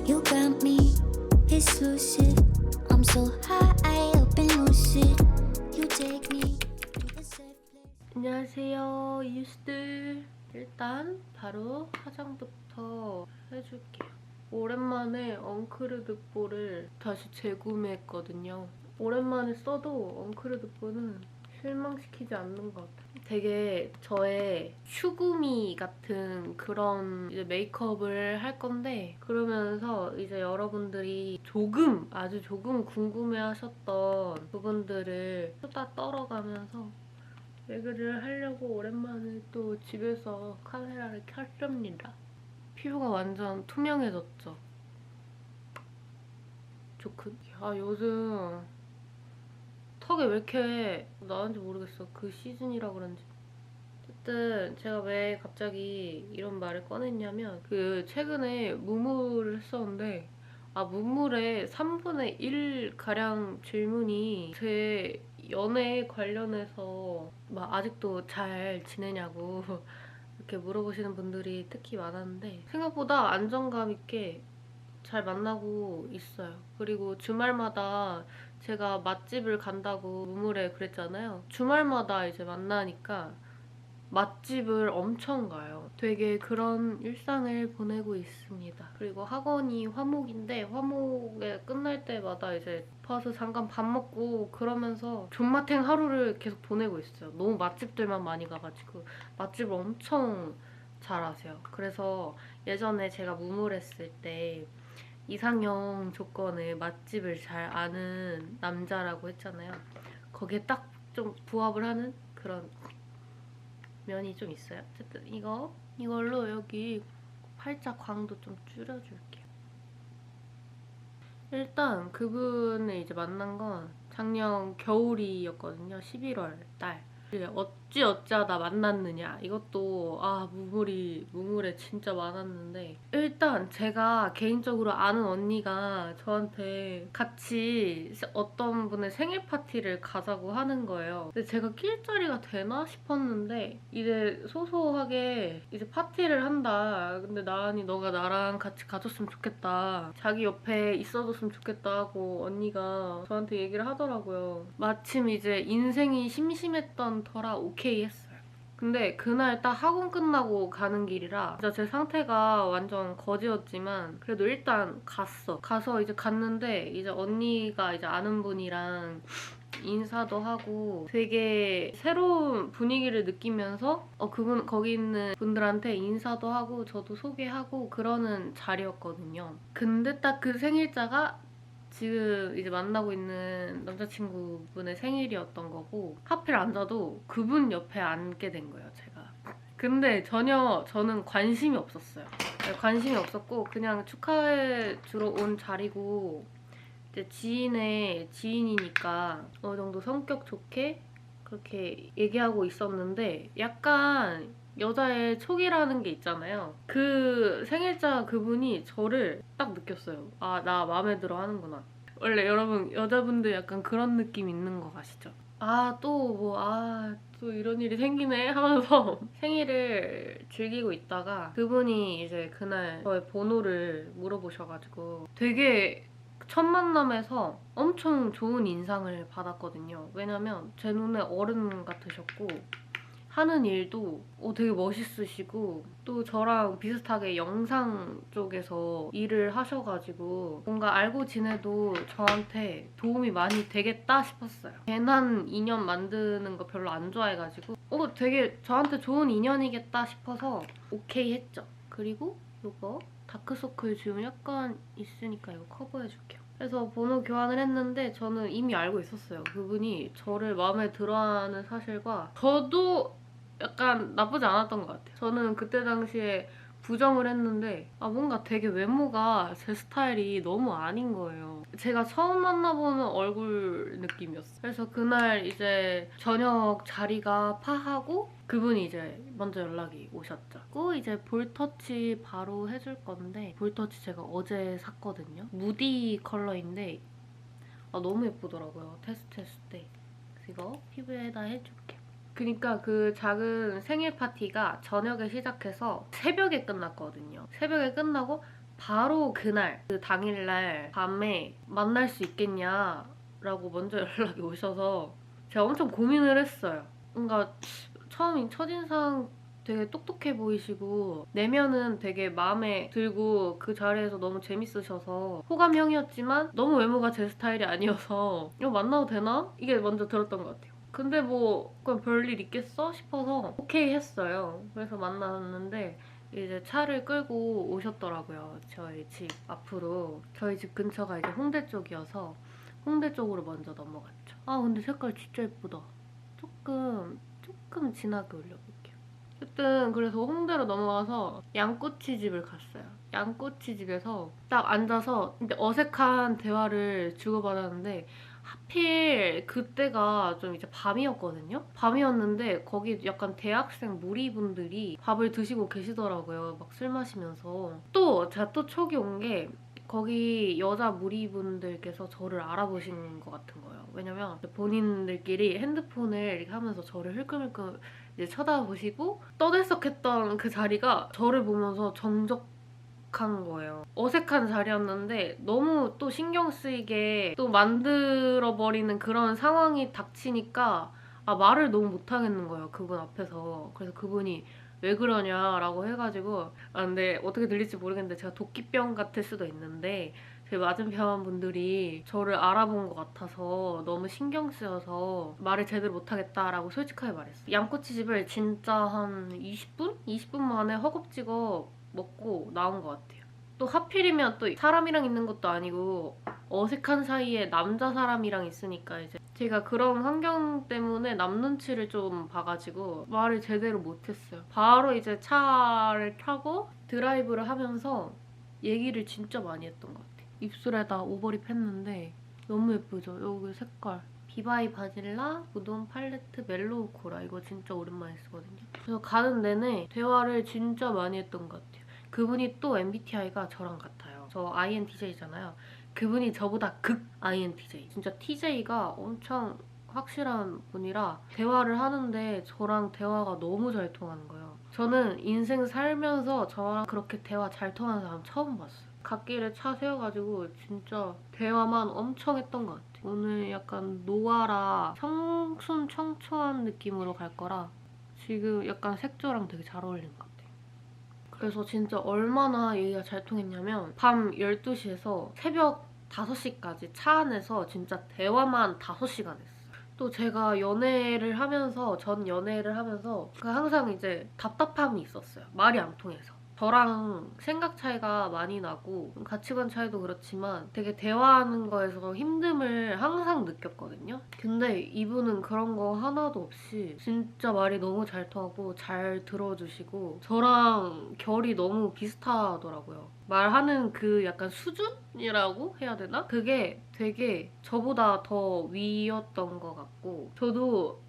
You got me exclusive. I'm so high up and lucid. You take me to the safe place. 안녕하세요, 이유스들. 일단 바로 화장부터 해줄게요. 오랜만에 엉크르드 볼을 다시 재구매했거든요. 오랜만에 써도 엉크르드 볼은 실망시키지 않는 것 같아요. 되게 저의 슈구미 같은 그런 이제 메이크업을 할 건데, 그러면서 이제 여러분들이 아주 조금 궁금해하셨던 부분들을 수다 떨어가면서 매그를 하려고 오랜만에 또 집에서 카메라를 켰습니다. 피부가 완전 투명해졌죠? 좋군. 요즘 턱에 왜 이렇게 나은지 모르겠어. 그 시즌이라 그런지. 어쨌든 제가 왜 갑자기 이런 말을 꺼냈냐면, 최근에 무물을 했었는데, 무물의 3분의 1가량 질문이 제 연애 관련해서 막 아직도 잘 지내냐고 이렇게 물어보시는 분들이 특히 많았는데, 생각보다 안정감 있게 잘 만나고 있어요. 그리고 주말마다 제가 맛집을 간다고 무물에 그랬잖아요. 주말마다 이제 만나니까 맛집을 엄청 가요. 되게 그런 일상을 보내고 있습니다. 그리고 학원이 화목인데, 화목에 끝날 때마다 이제 와서 잠깐 밥 먹고 그러면서 존맛행 하루를 계속 보내고 있어요. 너무 맛집들만 많이 가가지고 맛집을 엄청 잘 아세요. 그래서 예전에 제가 무물했을 때 이상형 조건을 맛집을 잘 아는 남자라고 했잖아요. 거기에 딱 좀 부합을 하는 그런 면이 좀 있어요. 어쨌든 이걸로 여기 팔자 광도 좀 줄여줄게요. 일단 그분을 이제 만난 건 작년 겨울이었거든요. 11월 달. 어찌어찌하다 만났느냐, 이것도 무물에 진짜 많았는데, 일단 제가 개인적으로 아는 언니가 저한테 같이 어떤 분의 생일 파티를 가자고 하는 거예요. 근데 제가 낄 자리가 되나 싶었는데, 이제 소소하게 이제 파티를 한다. 근데 나은이 너가 나랑 같이 가줬으면 좋겠다, 자기 옆에 있어줬으면 좋겠다 하고 언니가 저한테 얘기를 하더라고요. 마침 이제 인생이 심심했던 터라 오케이 했어요. 근데 그날 딱 학원 끝나고 가는 길이라 진짜 제 상태가 완전 거지였지만 그래도 일단 가서 이제 갔는데, 이제 언니가 이제 아는 분이랑 인사도 하고 되게 새로운 분위기를 느끼면서 거기 있는 분들한테 인사도 하고 저도 소개하고 그러는 자리였거든요. 근데 딱 그 생일자가 지금 이제 만나고 있는 남자친구분의 생일이었던 거고, 하필 앉아도 그분 옆에 앉게 된 거예요, 제가. 근데 전혀 저는 관심이 없었어요. 관심이 없었고 그냥 축하해 주러 온 자리고, 이제 지인의 지인이니까 어느 정도 성격 좋게 그렇게 얘기하고 있었는데, 약간 여자의 촉이라는 게 있잖아요. 그 생일자 그분이 저를 딱 느꼈어요. 나 마음에 들어 하는구나. 원래 여러분 여자분들 약간 그런 느낌 있는 거 아시죠? 또 이런 일이 생기네 하면서 생일을 즐기고 있다가 그분이 이제 그날 저의 번호를 물어보셔가지고, 되게 첫 만남에서 엄청 좋은 인상을 받았거든요. 왜냐면 제 눈에 어른 같으셨고, 하는 일도 되게 멋있으시고, 또 저랑 비슷하게 영상 쪽에서 일을 하셔가지고 뭔가 알고 지내도 저한테 도움이 많이 되겠다 싶었어요. 괜한 인연 만드는 거 별로 안 좋아해가지고 되게 저한테 좋은 인연이겠다 싶어서 오케이 했죠. 그리고 이거 다크서클 지금 약간 있으니까 이거 커버해줄게요. 그래서 번호 교환을 했는데 저는 이미 알고 있었어요. 그분이 저를 마음에 들어하는 사실과, 저도 약간 나쁘지 않았던 것 같아요. 저는 그때 당시에 부정을 했는데 뭔가 되게 외모가 제 스타일이 너무 아닌 거예요. 제가 처음 만나보는 얼굴 느낌이었어요. 그래서 그날 이제 저녁 자리가 파하고 그분이 이제 먼저 연락이 오셨죠. 그리고 이제 볼터치 바로 해줄 건데, 볼터치 제가 어제 샀거든요. 무디 컬러인데 너무 예쁘더라고요, 테스트했을 때. 그래서 이거 피부에다 해줄게요. 그니까 그 작은 생일 파티가 저녁에 시작해서 새벽에 끝났거든요. 새벽에 끝나고 바로 그날 그 당일날 밤에 만날 수 있겠냐라고 먼저 연락이 오셔서 제가 엄청 고민을 했어요. 뭔가 처음인 첫인상 되게 똑똑해 보이시고 내면은 되게 마음에 들고 그 자리에서 너무 재밌으셔서 호감형이었지만 너무 외모가 제 스타일이 아니어서 이거 만나도 되나? 이게 먼저 들었던 것 같아요. 근데 뭐 그냥 별일 있겠어? 싶어서 오케이 했어요. 그래서 만났는데 이제 차를 끌고 오셨더라고요. 저희 집 앞으로. 저희 집 근처가 이제 홍대 쪽이어서 홍대 쪽으로 먼저 넘어갔죠. 아 근데 색깔 진짜 예쁘다. 조금 진하게 올려볼게요. 어쨌든 그래서 홍대로 넘어가서 양꼬치집을 갔어요. 양꼬치집에서 딱 앉아서 근데 어색한 대화를 주고받았는데 하필 그때가 좀 이제 밤이었거든요? 밤이었는데 거기 약간 대학생 무리분들이 밥을 드시고 계시더라고요. 막 술 마시면서. 또 제가 또 촉이 온 게 거기 여자 무리분들께서 저를 알아보신 것 같은 거예요. 왜냐면 본인들끼리 핸드폰을 이렇게 하면서 저를 흘끔흘끔 이제 쳐다보시고 떠들썩했던 그 자리가 저를 보면서 정적한 거예요. 어색한 자리였는데 너무 또 신경 쓰이게 또 만들어버리는 그런 상황이 닥치니까 말을 너무 못하겠는 거예요. 그분 앞에서. 그래서 그분이 왜 그러냐라고 해가지고 근데 어떻게 들릴지 모르겠는데 제가 도끼병 같을 수도 있는데 제 맞은편 분들이 저를 알아본 것 같아서 너무 신경 쓰여서 말을 제대로 못하겠다라고 솔직하게 말했어요. 양꼬치집을 진짜 한 20분? 20분 만에 허겁지겁 먹고 나온 것 같아요. 또 하필이면 또 사람이랑 있는 것도 아니고 어색한 사이에 남자 사람이랑 있으니까 이제 제가 그런 환경 때문에 남 눈치를 좀 봐가지고 말을 제대로 못했어요. 바로 이제 차를 타고 드라이브를 하면서 얘기를 진짜 많이 했던 것 같아요. 입술에다 오버립 했는데 너무 예쁘죠? 여기 색깔. 비바이 바질라, 우동 팔레트, 멜로우 코라. 이거 진짜 오랜만에 쓰거든요. 그래서 가는 내내 대화를 진짜 많이 했던 것 같아요. 그분이 또 MBTI가 저랑 같아요. 저 INTJ잖아요. 그분이 저보다 극 INTJ. 진짜 TJ가 엄청 확실한 분이라 대화를 하는데 저랑 대화가 너무 잘 통하는 거예요. 저는 인생 살면서 저랑 그렇게 대화 잘 통하는 사람 처음 봤어요. 갓길에 차 세워가지고 진짜 대화만 엄청 했던 것 같아요. 오늘 약간 노아라 청순 청초한 느낌으로 갈 거라 지금 약간 색조랑 되게 잘 어울리는 것 같아요. 그래서 진짜 얼마나 얘기가 잘 통했냐면 밤 12시에서 새벽 5시까지 차 안에서 진짜 대화만 5시간 했어요. 또 제가 전 연애를 하면서 항상 이제 답답함이 있었어요. 말이 안 통해서. 저랑 생각 차이가 많이 나고 가치관 차이도 그렇지만 되게 대화하는 거에서 힘듦을 항상 느꼈거든요. 근데 이분은 그런 거 하나도 없이 진짜 말이 너무 잘 통하고 잘 들어주시고 저랑 결이 너무 비슷하더라고요. 말하는 그 약간 수준이라고 해야 되나? 그게 되게 저보다 더 위였던 것 같고 저도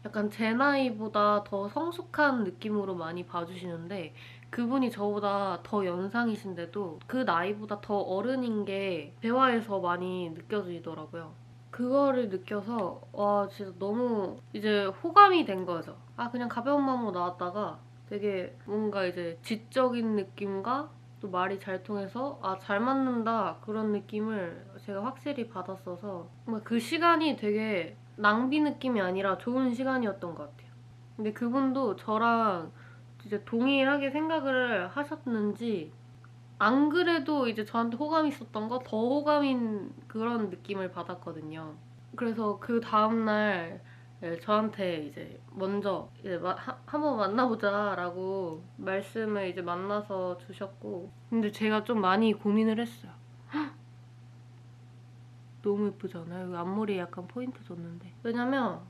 약간 제 나이보다 더 성숙한 느낌으로 많이 봐주시는데 그분이 저보다 더 연상이신데도 그 나이보다 더 어른인 게 대화에서 많이 느껴지더라고요. 그거를 느껴서 와 진짜 너무 이제 호감이 된 거죠. 그냥 가벼운 마음으로 나왔다가 되게 뭔가 이제 지적인 느낌과 또 말이 잘 통해서 잘 맞는다 그런 느낌을 제가 확실히 받았어서 뭔가 그 시간이 되게 낭비 느낌이 아니라 좋은 시간이었던 것 같아요. 근데 그분도 저랑 이제 동일하게 생각을 하셨는지 안 그래도 이제 저한테 호감이 있었던 거 더 호감인 그런 느낌을 받았거든요. 그래서 그 다음날 저한테 이제 먼저 이제 한번 만나보자라고 말씀을 이제 만나서 주셨고 근데 제가 좀 많이 고민을 했어요. 너무 예쁘잖아요. 여기 앞머리에 약간 포인트 줬는데 왜냐면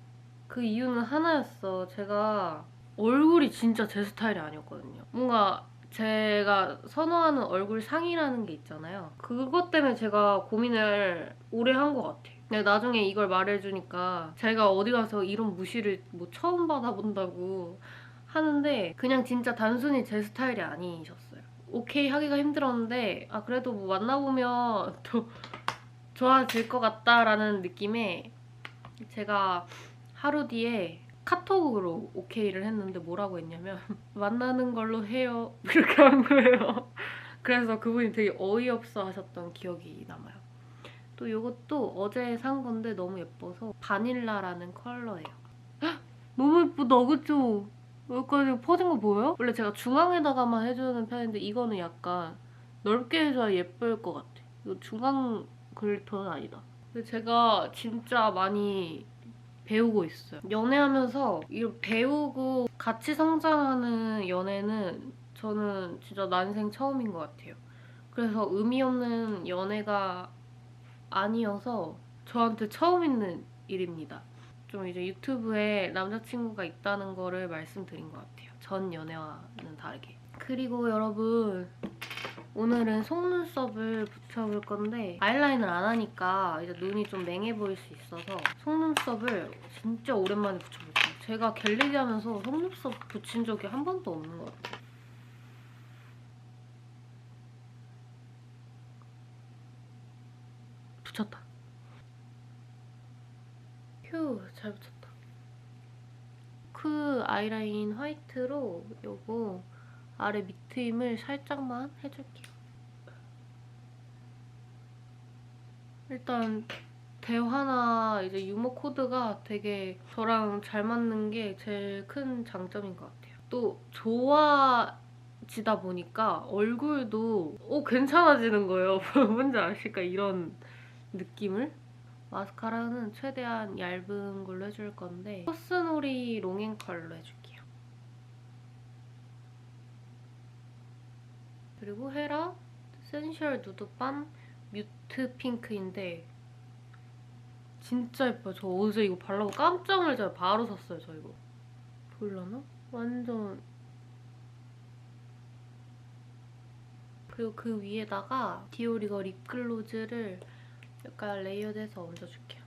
그 이유는 하나였어. 제가 얼굴이 진짜 제 스타일이 아니었거든요. 뭔가 제가 선호하는 얼굴 상이라는 게 있잖아요. 그것 때문에 제가 고민을 오래 한 것 같아요. 근데 나중에 이걸 말해주니까 제가 어디 가서 이런 무시를 뭐 처음 받아본다고 하는데 그냥 진짜 단순히 제 스타일이 아니셨어요. 오케이 하기가 힘들었는데 그래도 뭐 만나보면 또 좋아질 것 같다라는 느낌에 제가 하루 뒤에 카톡으로 오케이를 했는데 뭐라고 했냐면 만나는 걸로 해요 이렇게 한 거예요. 그래서 그분이 되게 어이없어 하셨던 기억이 남아요. 또 이것도 어제 산 건데 너무 예뻐서 바닐라라는 컬러예요. 헉! 너무 예쁘다, 그쵸? 여기까지 퍼진 거 보여요? 원래 제가 중앙에다가만 해주는 편인데 이거는 약간 넓게 해줘야 예쁠 것 같아. 이거 중앙 글리터는 아니다. 근데 제가 진짜 많이 배우고 있어요. 연애하면서 이렇게 배우고 같이 성장하는 연애는 저는 진짜 난생 처음인 것 같아요. 그래서 의미 없는 연애가 아니어서 저한테 처음 있는 일입니다. 좀 이제 유튜브에 남자친구가 있다는 거를 말씀드린 것 같아요. 전 연애와는 다르게. 그리고 여러분, 오늘은 속눈썹을 붙여볼 건데 아이라인을 안 하니까 이제 눈이 좀 맹해 보일 수 있어서 속눈썹을 진짜 오랜만에 붙여볼게요. 제가 겟레디 하면서 속눈썹 붙인 적이 한 번도 없는 것 같아요. 붙였다. 휴, 잘 붙였다. 그 아이라인 화이트로 요거 아래 밑트임을 살짝만 해줄게요. 일단 대화나 이제 유머 코드가 되게 저랑 잘 맞는 게 제일 큰 장점인 것 같아요. 또 좋아지다 보니까 얼굴도 괜찮아지는 거예요. 뭔지 아실까? 이런 느낌을? 마스카라는 최대한 얇은 걸로 해줄 건데 코스놀이 롱앤컬러 해줄게요. 그리고 헤라 센셜 누드밤 뮤트 핑크인데 진짜 예뻐요. 저 어제 이거 바르고 깜짝 놀라서 바로 샀어요. 저 이거. 보일라나? 완전. 그리고 그 위에다가 디오리거 립글로즈를 약간 레이어드해서 얹어줄게요.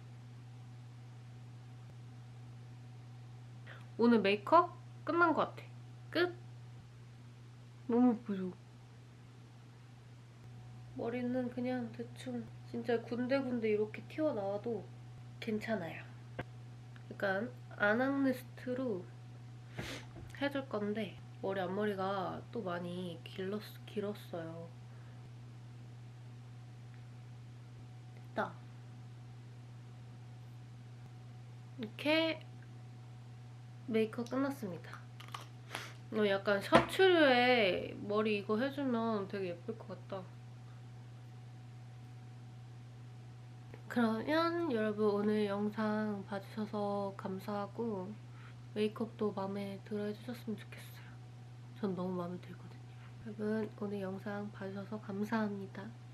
오늘 메이크업 끝난 것 같아. 끝! 너무 예쁘죠? 머리는 그냥 대충 진짜 군데군데 이렇게 튀어나와도 괜찮아요. 약간 아낙네스트로 해줄 건데 앞머리가 또 많이 길었어요. 됐다. 이렇게 메이크업 끝났습니다. 약간 셔츠류에 머리 이거 해주면 되게 예쁠 것 같다. 그러면 여러분 오늘 영상 봐주셔서 감사하고 메이크업도 마음에 들어 해주셨으면 좋겠어요. 전 너무 마음에 들거든요. 여러분 오늘 영상 봐주셔서 감사합니다.